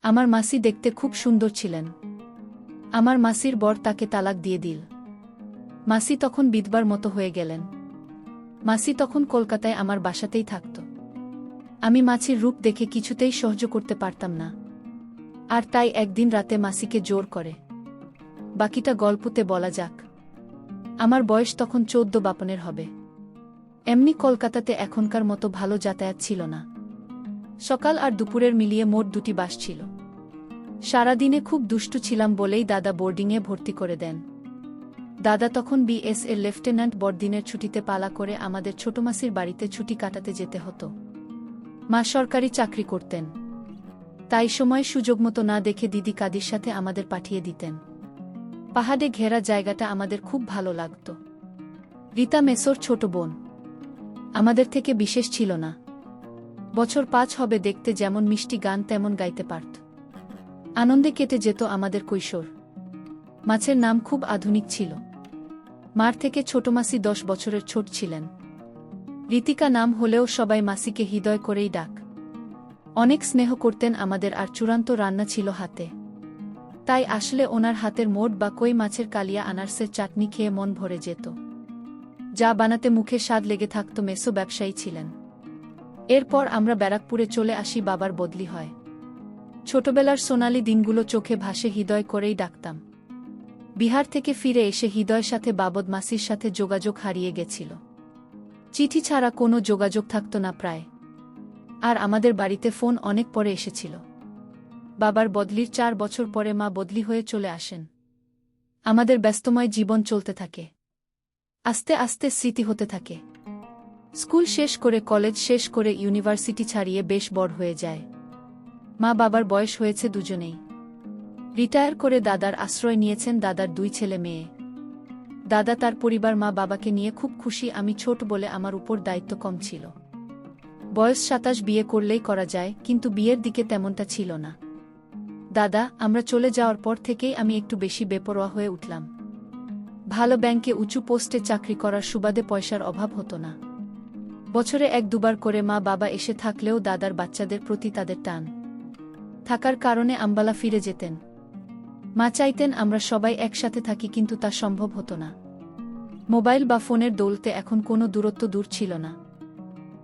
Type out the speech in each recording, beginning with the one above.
আমার মাসি দেখতে খুব সুন্দর ছিলেন। আমার মাসির বর তাকে তালাক দিয়ে দিল। মাসি তখন বিধবার মতো হয়ে গেলেন। মাসি তখন কলকাতায় আমার বাসাতেই থাকত। আমি মাছির রূপ দেখে কিছুতেই সহ্য করতে পারতাম না, আর তাই একদিন রাতে মাসিকে জোর করে। বাকিটা গল্পতে বলা যাক। আমার বয়স তখন 14 বাপনের হবে। এমনি কলকাতাতে এখনকার মতো ভালো যাতায়াত ছিল না। সকাল আর দুপুরের মিলিয়ে মোট 2টি বাস ছিল। সারাদিনে খুব দুষ্টু ছিলাম বলেই দাদা বোর্ডিংয়ে ভর্তি করে দেন। দাদা তখন বিএস এর লেফটেন্যান্ট, বড়দিনের ছুটিতে পালা করে আমাদের ছোট মাসির বাড়িতে ছুটি কাটাতে যেতে হতো। মা সরকারি চাকরি করতেন, তাই সময় সুযোগমতো না দেখে দিদি কাদির সাথে আমাদের পাঠিয়ে দিতেন। পাহাড়ে ঘেরা জায়গাটা আমাদের খুব ভালো লাগত। রীতা মেসোর ছোট বোন, আমাদের থেকে বিশেষ ছিল না। বছর 5 হবে, দেখতে যেমন মিষ্টি, গান তেমন গাইতে পারত। আনন্দে কেটে যেত আমাদের কৈশোর। মাছের নাম খুব আধুনিক ছিল। মার থেকে ছোট মাসি 10 বছরের ছোট ছিলেন। রীতিকা নাম হলেও সবাই মাসিকে হৃদয় করেই ডাক। অনেক স্নেহ করতেন আমাদের, আর চূড়ান্ত রান্না ছিল হাতে। তাই আসলে ওনার হাতের মোট বা কই মাছের কালিয়া আনারসের চাটনি খেয়ে মন ভরে যেত। যা বানাতে মুখে স্বাদ লেগে থাকত। মেসো ব্যবসায়ী ছিলেন। এরপর আমরা ব্যারাকপুরে চলে আসি, বাবার বদলি হয়। ছোটবেলার সোনালি দিনগুলো চোখে ভাসে, হৃদয় করেই ডাকতাম। বিহার থেকে ফিরে এসে হৃদয়ের সাথে বাবদ মাসির সাথে যোগাযোগ হারিয়ে গেছিল। চিঠি ছাড়া কোনো যোগাযোগ থাকত না প্রায়। আর আমাদের বাড়িতে ফোন অনেক পরে এসেছিল। বাবার বদলির 4 বছর পরে মা বদলি হয়ে চলে আসেন। আমাদের ব্যস্তময় জীবন চলতে থাকে। আস্তে আস্তে স্মৃতি হতে থাকে। স্কুল শেষ করে, কলেজ শেষ করে, ইউনিভার্সিটি ছাড়িয়ে বেশ বড় হয়ে যায়। মা বাবার বয়স হয়েছে দুজনেই। রিটায়ার করে দাদার আশ্রয় নিয়েছেন দাদার 2 ছেলে মেয়ে। দাদা তার পরিবার, মা বাবাকে নিয়ে খুব খুশি। আমি ছোট বলে আমার উপর দায়িত্ব কম ছিল। বয়স 27, বিয়ে করলেই করা যায়, কিন্তু বিয়ের দিকে তেমনটা ছিল না। দাদা আমরা চলে যাওয়ার পর থেকেই আমি একটু বেশি বেপরোয়া হয়ে উঠলাম। ভালো ব্যাংকে উঁচু পোস্টে চাকরি করার সুবাদে পয়সার অভাব হতো না। বছরে 1-2 বার করে মা বাবা এসে থাকলেও দাদার বাচ্চাদের প্রতি তাদের টান থাকার কারণে আম্বালা ফিরে যেতেন। মা চাইতেন আমরা সবাই একসাথে থাকি, কিন্তু তা সম্ভব হতো না। মোবাইল বা ফোনের দৌলতে এখন কোনো দূরত্ব দূর ছিল না।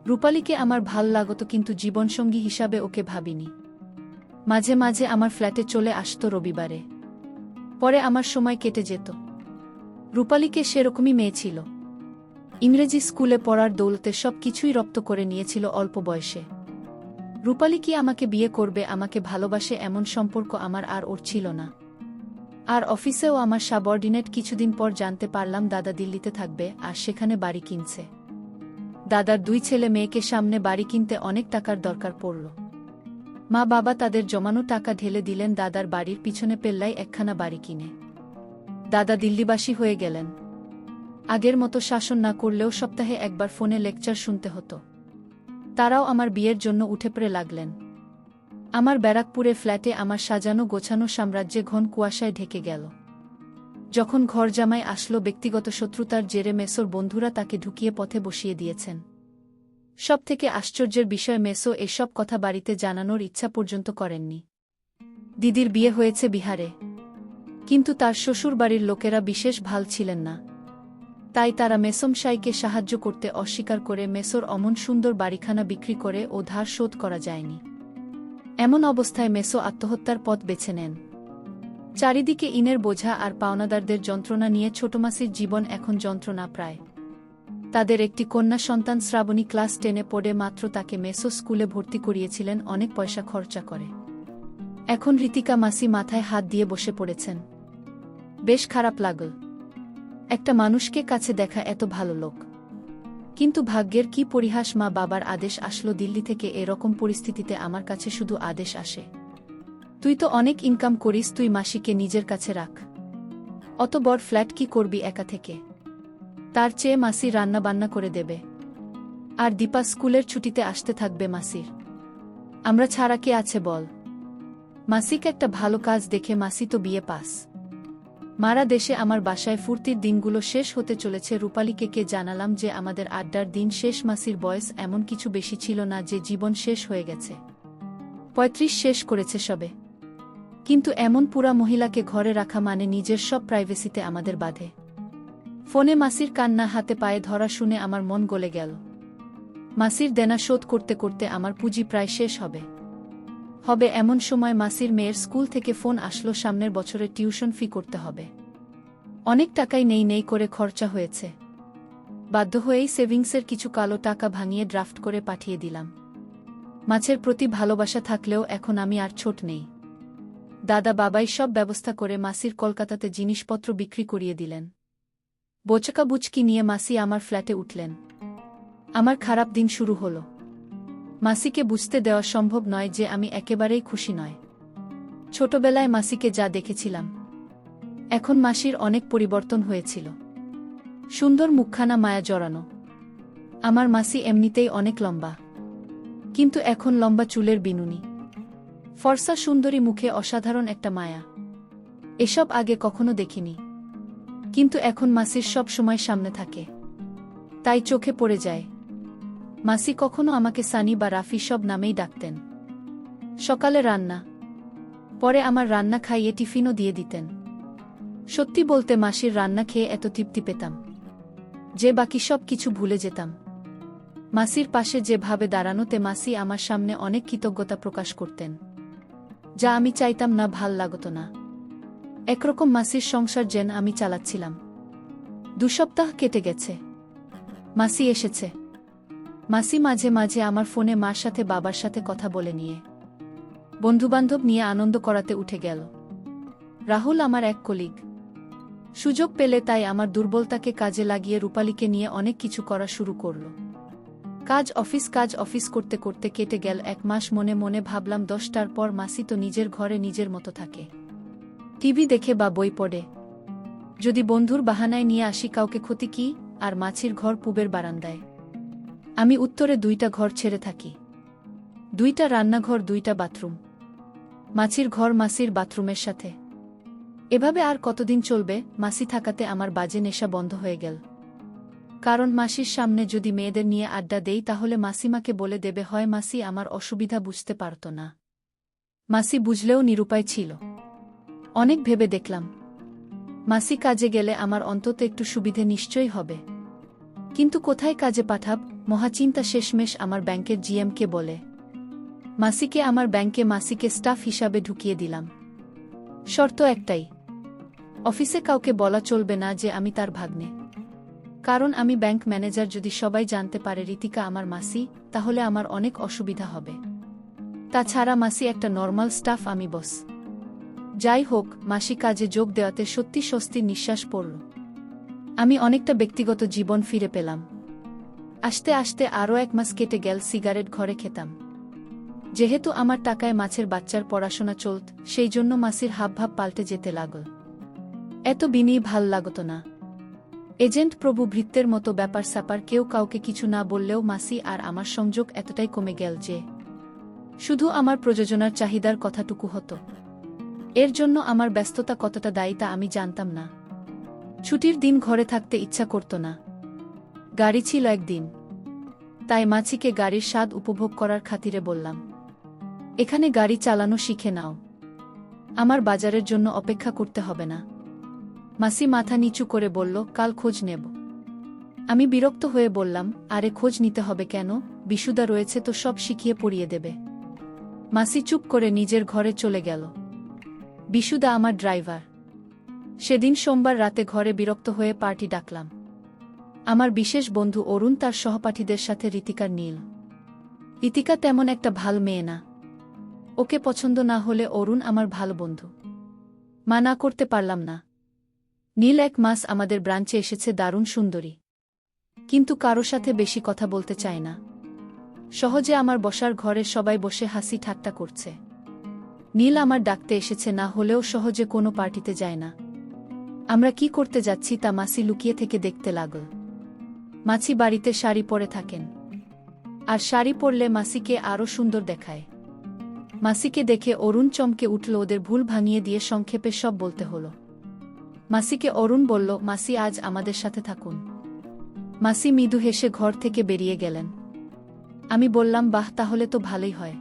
রূপালীকে আমার ভাল লাগত, কিন্তু জীবনসঙ্গী হিসাবে ওকে ভাবিনি। মাঝে মাঝে আমার ফ্ল্যাটে চলে আসতো রবিবারে। পরে আমার সময় কেটে যেত। রূপালীকে সেরকমই মেয়ে ছিল। ইংরেজি স্কুলে পড়ার দৌলতে সব কিছুই রপ্ত করে নিয়েছিল অল্প বয়সে। রূপালী কি আমাকে বিয়ে করবে, আমাকে ভালোবাসে, এমন সম্পর্ক আমার আর ওর ছিল না। আর অফিসেও আমার সাবঅর্ডিনেট। কিছুদিন পর জানতে পারলাম দাদা দিল্লিতে থাকবে, আর সেখানে বাড়ি কিনছে। দাদার 2 ছেলে মেয়েকে সামনে বাড়ি কিনতে অনেক টাকার দরকার পড়ল। মা বাবা তাদের জমানো টাকা ঢেলে দিলেন দাদার বাড়ির পিছনে পেল্লায় একখানা বাড়ি কিনে। দাদা দিল্লিবাসী হয়ে গেলেন। আগের মতো শাসন না করলেও সপ্তাহে 1 বার ফোনে লেকচার শুনতে হতো। তারাও আমার বিয়ের জন্য উঠে পড়ে লাগলেন। আমার ব্যারাকপুরে ফ্ল্যাটে আমার সাজানো গোছানো সাম্রাজ্যে ঘন কুয়াশায় ঢেকে গেল। যখন ঘর জামাই আসলো, ব্যক্তিগত শত্রুতার জেরে মেসোর বন্ধুরা তাকে ঢুকিয়ে পথে বসিয়ে দিয়েছেন। সবথেকে আশ্চর্যের বিষয়, মেসো এসব কথা বাড়িতে জানানোর ইচ্ছা পর্যন্ত করেননি। দিদির বিয়ে হয়েছে বিহারে, কিন্তু তার শ্বশুরবাড়ির লোকেরা বিশেষ ভাল ছিলেন না। তাই তারা মেসমশাইকে সাহায্য করতে অস্বীকার করে মেসোর অমন সুন্দর বাড়িখানা বিক্রি করে ও ধার শোধ করা যায়নি। এমন অবস্থায় মেসো আত্মহত্যার পথ বেছে নেন। চারিদিকে ইনের বোঝা আর পাওনাদারদের যন্ত্রণা নিয়ে ছোটমাসির জীবন এখন যন্ত্রণা প্রায়। তাদের একটি কন্যা সন্তান শ্রাবণী ক্লাস 10-এ পড়ে মাত্র, তাকে মেসো স্কুলে ভর্তি করিয়েছিলেন অনেক পয়সা খরচা করে। এখন রীতিকা মাসি মাথায় হাত দিয়ে বসে পড়েছেন। বেশ খারাপ লাগল। একটা মানুষকে কাছে দেখা এত ভালো লোক, কিন্তু ভাগ্যের কি পরিহাস, মা বাবার আদেশ আসলো দিল্লি থেকে। এরকম পরিস্থিতিতে আমার কাছে শুধু আদেশ আসে, তুই তো অনেক ইনকাম করিস, তুই মাসিকে নিজের কাছে রাখ। অত বড় ফ্ল্যাট কি করবি একা থেকে? তার চেয়ে মাসি রান্না বান্না করে দেবে, আর দীপা স্কুলের ছুটিতে আসতে থাকবে মাসির। আমরা ছাড়া কে আছে বল? মাসিকে একটা ভালো কাজ দেখে, মাসি তো বিয়ে পাস। মারা দেশে আমার বাসায় ফুর্তির দিনগুলো শেষ হতে চলেছে। রূপালীকে কে জানালাম যে আমাদের আড্ডার দিন শেষ। মাসির বয়স এমন কিছু বেশি ছিল না যে জীবন শেষ হয়ে গেছে। 35 শেষ করেছে সবে। কিন্তু এমন পুরা মহিলাকে ঘরে রাখা মানে নিজের সব প্রাইভেসিতে আমাদের বাধে। ফোনে মাসির কান্না হাতে পায়ে ধরা শুনে আমার মন গলে গেল। মাসির দেনা শোধ করতে করতে আমার পুঁজি প্রায় শেষ হবে এমন সময় মাসির মেয়ের স্কুল থেকে ফোন আসলো, সামনের বছরের টিউশন ফি করতে হবে। অনেক টাকাই নেই করে খরচা হয়েছে। বাধ্য হয়েই সেভিংসের কিছু কালো টাকা ভাঙিয়ে ড্রাফট করে পাঠিয়ে দিলাম। মাছের প্রতি ভালোবাসা থাকলেও এখন আমি আর ছোট নেই। দাদা বাবাই সব ব্যবস্থা করে মাসির কলকাতাতে জিনিসপত্র বিক্রি করিয়ে দিলেন। বোচকা বুচকি নিয়ে মাসি আমার ফ্ল্যাটে উঠলেন। আমার খারাপ দিন শুরু হলো। মাসিকে বুঝতে দেওয়া সম্ভব নয় যে আমি একেবারেই খুশি নয়। ছোটবেলায় মাসিকে যা দেখেছিলাম, এখন মাসির অনেক পরিবর্তন হয়েছিল। সুন্দর মুখখানা মায়া জড়ানো। আমার মাসি এমনিতেই অনেক লম্বা, কিন্তু এখন লম্বা চুলের বিনুনি, ফর্সা সুন্দরী মুখে অসাধারণ একটা মায়া। এসব আগে কখনো দেখিনি, কিন্তু এখন মাসির সব সময় সামনে থাকে, তাই চোখে পড়ে যায়। মাসি কখনো আমাকে সানি বা রাফি সব নামেই ডাকতেন। সকালে রান্না, পরে আমার রান্না খাইয়ে টিফিনও দিয়ে দিতেন। সত্যি বলতে মাসির রান্না খেয়ে এত তৃপ্তি পেতাম যে বাকি সব কিছু ভুলে যেতাম। মাসির পাশে যেভাবে দাঁড়ানোতে মাসি আমার সামনে অনেক কৃতজ্ঞতা প্রকাশ করতেন, যা আমি চাইতাম না, ভাল লাগতো না। একরকম মাসির সংসার যেন আমি চালাচ্ছিলাম। 2 সপ্তাহ কেটে গেছে। মাসি এসেছে। মাসি মাঝে মাঝে আমার ফোনে মার সাথে বাবার সাথে কথা বলে নিয়ে বন্ধুবান্ধব নিয়ে আনন্দ করাতে উঠে গেল। রাহুল আমার এক কলিগ। সুযোগ পেলে তাই আমার দুর্বলতাকে কাজে লাগিয়ে রূপালীকে নিয়ে অনেক কিছু করা শুরু করল। কাজ অফিস করতে করতে কেটে গেল 1 মাস। মনে মনে ভাবলাম 10টার পর মাসি তো নিজের ঘরে নিজের মতো থাকে, টিভি দেখে বা বই পড়ে। যদি বন্ধুর বাহানায় নিয়ে আসি কাউকে, ক্ষতি কি? আর মাছির ঘর পূবের বারান্দায়, আমি উত্তরে 2টা ঘর ছেড়ে থাকি। 2টা রান্নাঘর, 2টা বাথরুম। মাছির ঘর মাসির বাথরুমের সাথে। এভাবে আর কতদিন চলবে? মাসি থাকাতে আমার বাজে নেশা বন্ধ হয়ে গেল। কারণ মাসির সামনে যদি মেয়েদের নিয়ে আড্ডা দেই তাহলে মাসিমাকে বলে দেবে হয় মাসি আমার অসুবিধা বুঝতে পারত না। মাসি বুঝলেও নিরুপায় ছিল। অনেক ভেবে দেখলাম মাসি কাজে গেলে আমার অন্তত একটু সুবিধে নিশ্চয়ই হবে, কিন্তু কোথায় কাজে পাঠাব? মহাচিন্তা। শেষমেশ আমার ব্যাংকের জিএমকে বলে মাসিকে আমার ব্যাংকে মাসিকে স্টাফ হিসাবে ঢুকিয়ে দিলাম। শর্ত একটাই, অফিসে কাউকে বলা চলবে না যে আমি তার ভাগ্নে। কারণ আমি ব্যাংক ম্যানেজার, যদি সবাই জানতে পারে ঋতিকা আমার মাসি, তাহলে আমার অনেক অসুবিধা হবে। তাছাড়া মাসি একটা নর্মাল স্টাফ, আমি বস। যাই হোক, মাসি কাজে যোগ দেওয়াতে সত্যি স্বস্তির নিঃশ্বাস পড়ল। আমি অনেকটা ব্যক্তিগত জীবন ফিরে পেলাম। আস্তে আস্তে আরও 1 মাস কেটে গেল। সিগারেট ঘরে খেতাম। যেহেতু আমার টাকায় মাছের বাচ্চার পড়াশোনা চলত, সেই জন্য মাসির হাবভাব পাল্টে যেতে লাগল। এত বিনি ভাল লাগত না। এজেন্ট প্রভু ভৃত্যের মতো ব্যাপার স্যাপার, কেউ কাউকে কিছু না বললেও মাসি আর আমার সংযোগ এতটাই কমে গেল যে শুধু আমার প্রযোজনার চাহিদার কথাটুকু হতো। এর জন্য আমার ব্যস্ততা কতটা দায়ী তা আমি জানতাম না। ছুটির দিন ঘরে থাকতে ইচ্ছা করত না। গাড়ি ছিল একদিন, তাই মাছিকে গাড়ির স্বাদ উপভোগ করার খাতিরে বললাম, এখানে গাড়ি চালানো শিখে নাও, আমার বাজারের জন্য অপেক্ষা করতে হবে না। মাসি মাথা নিচু করে বলল, কাল খোঁজ নেব। আমি বিরক্ত হয়ে বললাম, আরে খোঁজ নিতে হবে কেন? বিশুদা রয়েছে তো, সব শিখিয়ে পড়িয়ে দেবে। মাসি চুপ করে নিজের ঘরে চলে গেল। বিশুদা আমার ড্রাইভার। সেদিন সোমবার রাতে ঘরে বিরক্ত হয়ে পার্টি ডাকলাম। আমার বিশেষ বন্ধু অরুণ, তার সহপাঠীদের সাথে ঋতিকার নীল। ঋতিকা তেমন একটা ভাল মেয়ে না। ওকে পছন্দ না হলে অরুণ আমার ভালো বন্ধু, মানা করতে পারলাম না। নীল 1 মাস আমাদের ব্রাঞ্চে এসেছে, দারুণ সুন্দরী, কিন্তু কারো সাথে বেশি কথা বলতে চায় না। সহজে আমার বসার ঘরে সবাই বসে হাসি ঠাট্টা করছে। নীল আমার ডাকতে এসেছে, না হলেও সহজে কোনো পার্টিতে যায় না। আমরা কি করতে যাচ্ছি তা মাসি লুকিয়ে থেকে দেখতে লাগল। মাছি বাড়িতে শাড়ি পরে থাকেন, আর শাড়ি পরলে মাসিকে আরও সুন্দর দেখায়। মাসিকে দেখে অরুণ চমকে উঠল। ওদের ভুল ভাঙিয়ে দিয়ে সংক্ষেপে সব বলতে হলো। মাসিকে অরুণ বলল, মাসি আজ আমাদের সাথে থাকুন। মাসি মৃদু হেসে ঘর থেকে বেরিয়ে গেলেন। আমি বললাম, বাহ, তাহলে তো ভালোই হয়।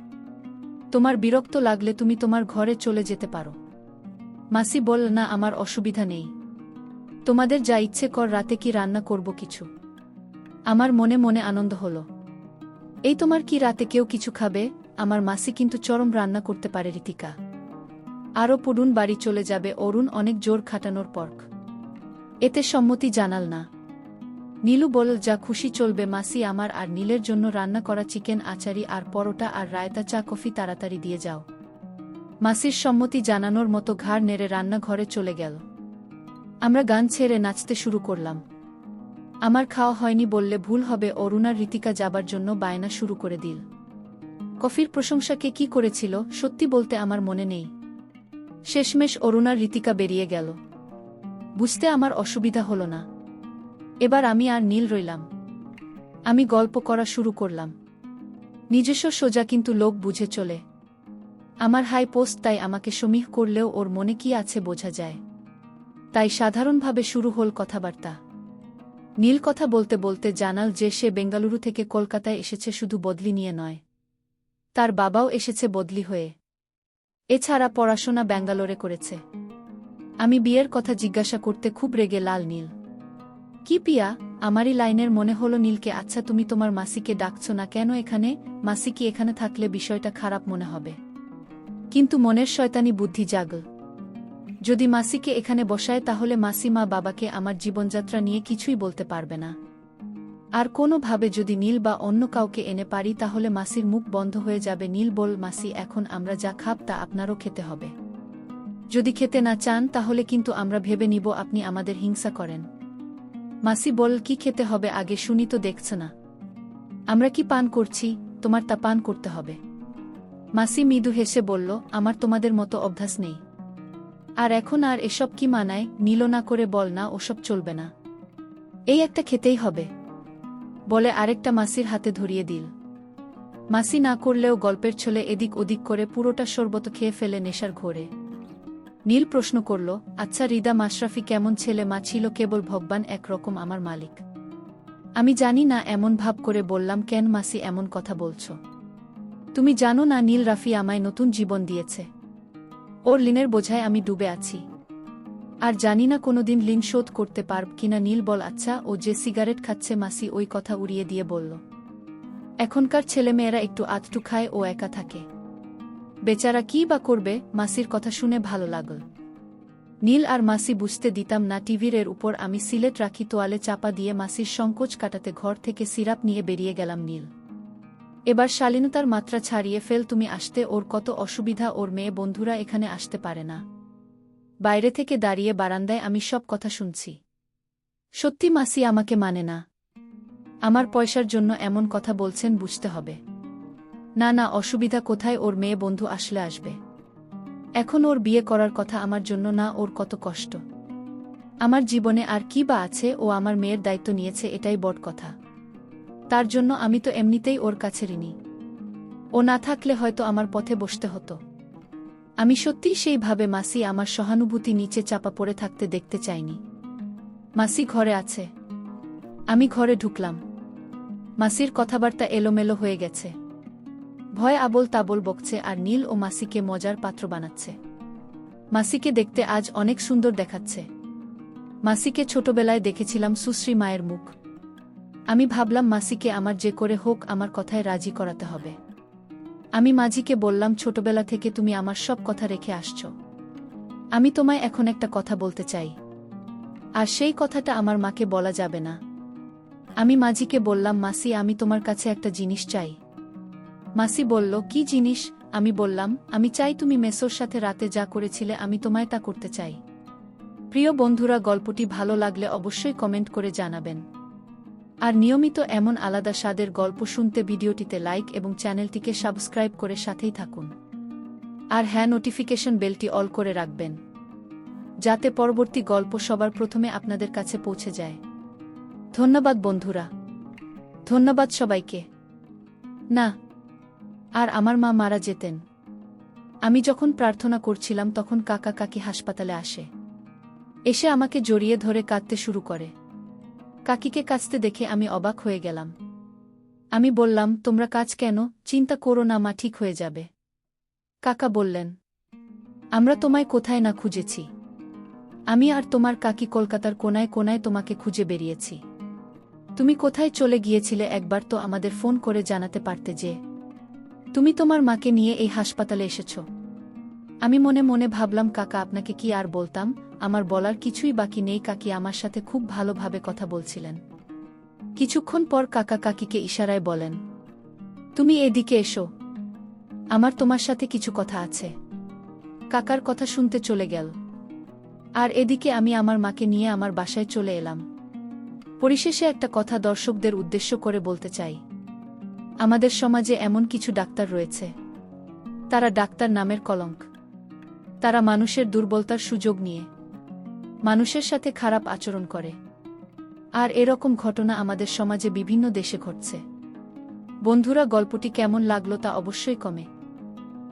তোমার বিরক্ত লাগলে তুমি তোমার ঘরে চলে যেতে পারো। মাসি বলল, না, আমার অসুবিধা নেই। তোমাদের যা ইচ্ছে কর, রাতে কি রান্না করব কিছু। আমার মনে মনে আনন্দ হলো। এই তোমার কি রাতে কেউ কিছু খাবে? আমার মাসি কিন্তু চরম রান্না করতে পারে ঋতিকা। আরও পুরুন বাড়ি চলে যাবে অরুণ অনেক জোর খাটানোর পর। এতে সম্মতি জানাল না। নীলু বলল, যা খুশি চলবে মাসি, আমার আর নীলের জন্য রান্না করা চিকেন, আচারি আর পরোটা আর রায়তা, চা কফি তাড়াতাড়ি দিয়ে যাও। মাসির সম্মতি জানানোর মতো ঘাড় নেড়ে রান্নাঘরে চলে গেল। আমরা গান ছেড়ে নাচতে শুরু করলাম। আমার খাওয়া হয়নি বললে ভুল হবে, অরুণ আর ঋতিকা যাবার জন্য বায়না শুরু করে দিল। কফির প্রশংসাকে কি করেছিল সত্যি বলতে আমার মনে নেই। শেষমেশ অরুণ আর ঋতিকা বেরিয়ে গেল। বুঝতে আমার অসুবিধা হলো না। এবার আমি আর নীল রইলাম। আমি গল্প করা শুরু করলাম। নিজস্ব সোজা, কিন্তু লোক বুঝে চলে। আমার হাই পোস্ট, তাই আমাকে সমীহ করলেও ওর মনে কি আছে বোঝা যায়। তাই সাধারণভাবে শুরু হল কথাবার্তা। নীল কথা বলতে বলতে জানাল যে সে বেঙ্গালুরু থেকে কলকাতায় এসেছে শুধু বদলি নিয়ে নয়, তার বাবাও এসেছে বদলি হয়ে। এছাড়া পড়াশোনা ব্যাঙ্গালোরে করেছে। আমি বিয়ের কথা জিজ্ঞাসা করতে খুব রেগে লাল নীল। কি পিয়া? আমারই লাইনের মনে হলো নীলকে। আচ্ছা, তুমি তোমার মাসিকে ডাকছ না কেন এখানে? মাসি কি এখানে থাকলে বিষয়টা খারাপ মনে হবে? কিন্তু মনের শয়তানি বুদ্ধি জাগল। যদি মাসিকে এখানে বসায় তাহলে মাসি মা বাবাকে আমার জীবনযাত্রা নিয়ে কিছুই বলতে পারবে না। আর কোনোভাবে যদি নীল বা অন্য কাউকে এনে পারি তাহলে মাসির মুখ বন্ধ হয়ে যাবে। নীল বল, মাসি, এখন আমরা যা খাব তা আপনারও খেতে হবে। যদি খেতে না চান তাহলে কিন্তু আমরা ভেবে নিব আপনি আমাদের হিংসা করেন। মাসি বল, কি খেতে হবে আগে শুনি তো, দেখছ না আমরা কি পান করছি? তোমার তা পান করতে হবে। মাসি মৃদু হেসে বলল, আমার তোমাদের মতো অভ্যাস নেই। আর এখন আর এসব কি মানায়? নীল না করে বল, না ওসব চলবে না, এই একটা খেতেই হবে বলে আরেকটা মাসির হাতে ধরিয়ে দিল। মাসি না করলেও গল্পের ছলে এদিক ওদিক করে পুরোটা শরবত খেয়ে ফেলে নেশার ঘোরে। নীল প্রশ্ন করল, আচ্ছা রিদা মাশরাফি কেমন ছেলে? মা ছিল কেবল ভগবান একরকম আমার মালিক। আমি জানি না, এমন ভাব করে বললাম। কেন মাসি এমন কথা বলছ? তুমি জানো না নীল রাফি আমায় নতুন জীবন দিয়েছে। ওর ঋণের বোঝায় আমি ডুবে আছি। আর জানি না কোনোদিন ঋণ শোধ করতে পারব কিনা। নীল বল, আচ্ছা ও যে সিগারেট খাচ্ছে? মাসি ওই কথা উড়িয়ে দিয়ে বলল, এখনকার ছেলেমেয়েরা একটু আধটু খায়, ও একা থাকে, বেচারা কি বা করবে। মাসির কথা শুনে ভালো লাগল। নীল আর মাসি বুঝতে দিতাম না। টিভির এর উপর আমি সিলেট রাখি তোয়ালে চাপা দিয়ে মাসির সংকোচ কাটাতে ঘর থেকে সিরাপ নিয়ে বেরিয়ে গেলাম। নীল এবার শালীনতার মাত্রা ছাড়িয়ে ফেল। তুমি আসতে ওর কত অসুবিধা, ওর মেয়ে বন্ধুরা এখানে আসতে পারে না। বাইরে থেকে দাঁড়িয়ে বারান্দায় আমি সব কথা শুনছি। সত্যি মাসি আমাকে মানে না। আমার পয়সার জন্য এমন কথা বলছেন, বুঝতে হবে। না না, অসুবিধা কোথায়? ওর মেয়ে বন্ধু আসলে আসবে। এখন ওর বিয়ে করার কথা আমার জন্য না, ওর কত কষ্ট। আমার জীবনে আর কি বা আছে? ও আমার মেয়ের দায়িত্ব নিয়েছে, এটাই বড় কথা। তার জন্য আমি তো এমনিতেই ওর কাছে ঋণী। ও না থাকলে হয়তো আমার পথে বসতে হতো। আমি সত্যিই সেইভাবে মাসি আমার সহানুভূতি নিচে চাপা পড়ে থাকতে দেখতে চাইনি। মাসি ঘরে আছে। আমি ঘরে ঢুকলাম। মাসির কথাবার্তা এলোমেলো হয়ে গেছে। ভয় আবোল তাবোল বকছে আর নীল ও মাসিকে মজার পাত্র বানাচ্ছে। মাসিকে দেখতে আজ অনেক সুন্দর দেখাচ্ছে। মাসিকে ছোটবেলায় দেখেছিলাম সুশ্রী মায়ের মুখ। আমি ভাবলাম মাসিকে আমার যে করে হোক আমার কথায় রাজি করাতে হবে। আমি মাঝিকে বললাম, ছোটবেলা থেকে তুমি আমার সব কথা রেখে আসছ। আমি তোমায় এখন একটা কথা বলতে চাই, আর সেই কথাটা আমার মাকে বলা যাবে না। আমি মাঝিকে বললাম, মাসি, আমি তোমার কাছে একটা জিনিস চাই। মাসি বলল, কি জিনিস? আমি বললাম, আমি চাই তুমি মেসোর সাথে রাতে যা করেছিলে আমি তোমায় তা করতে চাই। প্রিয় বন্ধুরা, গল্পটি ভালো লাগলে অবশ্যই কমেন্ট করে জানাবেন। আর নিয়মিত এমন আলাদা স্বাদের গল্প শুনতে ভিডিওটিতে লাইক এবং চ্যানেলটিকে সাবস্ক্রাইব করে সাথেই থাকুন। আর হ্যাঁ, নোটিফিকেশন বেলটি অল করে রাখবেন, যাতে পরবর্তী গল্প সবার প্রথমে আপনাদের কাছে পৌঁছে যায়। ধন্যবাদ বন্ধুরা, ধন্যবাদ সবাইকে। না, আর আমার মা মারা যেতেন। আমি যখন প্রার্থনা করছিলাম তখন কাকা কাকি হাসপাতালে আসে। এসে আমাকে জড়িয়ে ধরে কাঁদতে শুরু করে। কাকিকে কাঁদতে দেখে আমি অবাক হয়ে গেলাম। আমি বললাম, তোমরা কাজ কেন? চিন্তা করো না, মা ঠিক হয়ে যাবে। কাকা বললেন, আমরা তোমায় কোথায় না খুঁজেছি। আমি আর তোমার কাকি কলকাতার কোনায় কোনায় তোমাকে খুঁজে বেরিয়েছি। তুমি কোথায় চলে গিয়েছিলে একবার তো আমাদের ফোন করে জানাতে পারতে যে তুমি তোমার মাকে নিয়ে এই হাসপাতালে এসেছ। আমি মনে মনে ভাবলাম কাকা আপনাকে কি আর বলতাম, আমার বলার কিছুই বাকি নেই। কাকি আমার সাথে খুব ভালোভাবে কথা বলছিলেন। কিছুক্ষণ পর কাকা কাকিকে ইশারায় বলেন, তুমি এদিকে এসো, আমার তোমার সাথে কিছু কথা আছে। কাকার কথা শুনতে চলে গেল। আর এদিকে আমি আমার মাকে নিয়ে আমার বাসায় চলে এলাম। পরিশেষে একটা কথা দর্শকদের উদ্দেশ্য করে বলতে চাই। আমাদের সমাজে এমন কিছু ডাক্তার রয়েছে, তারা ডাক্তার নামের কলঙ্ক। তারা মানুষের দুর্বলতার সুযোগ নিয়ে মানুষের সাথে খারাপ আচরণ করে। আর এরকম ঘটনা আমাদের সমাজে বিভিন্ন দেশে ঘটছে। বন্ধুরা, গল্পটি কেমন লাগলো তা অবশ্যই কমে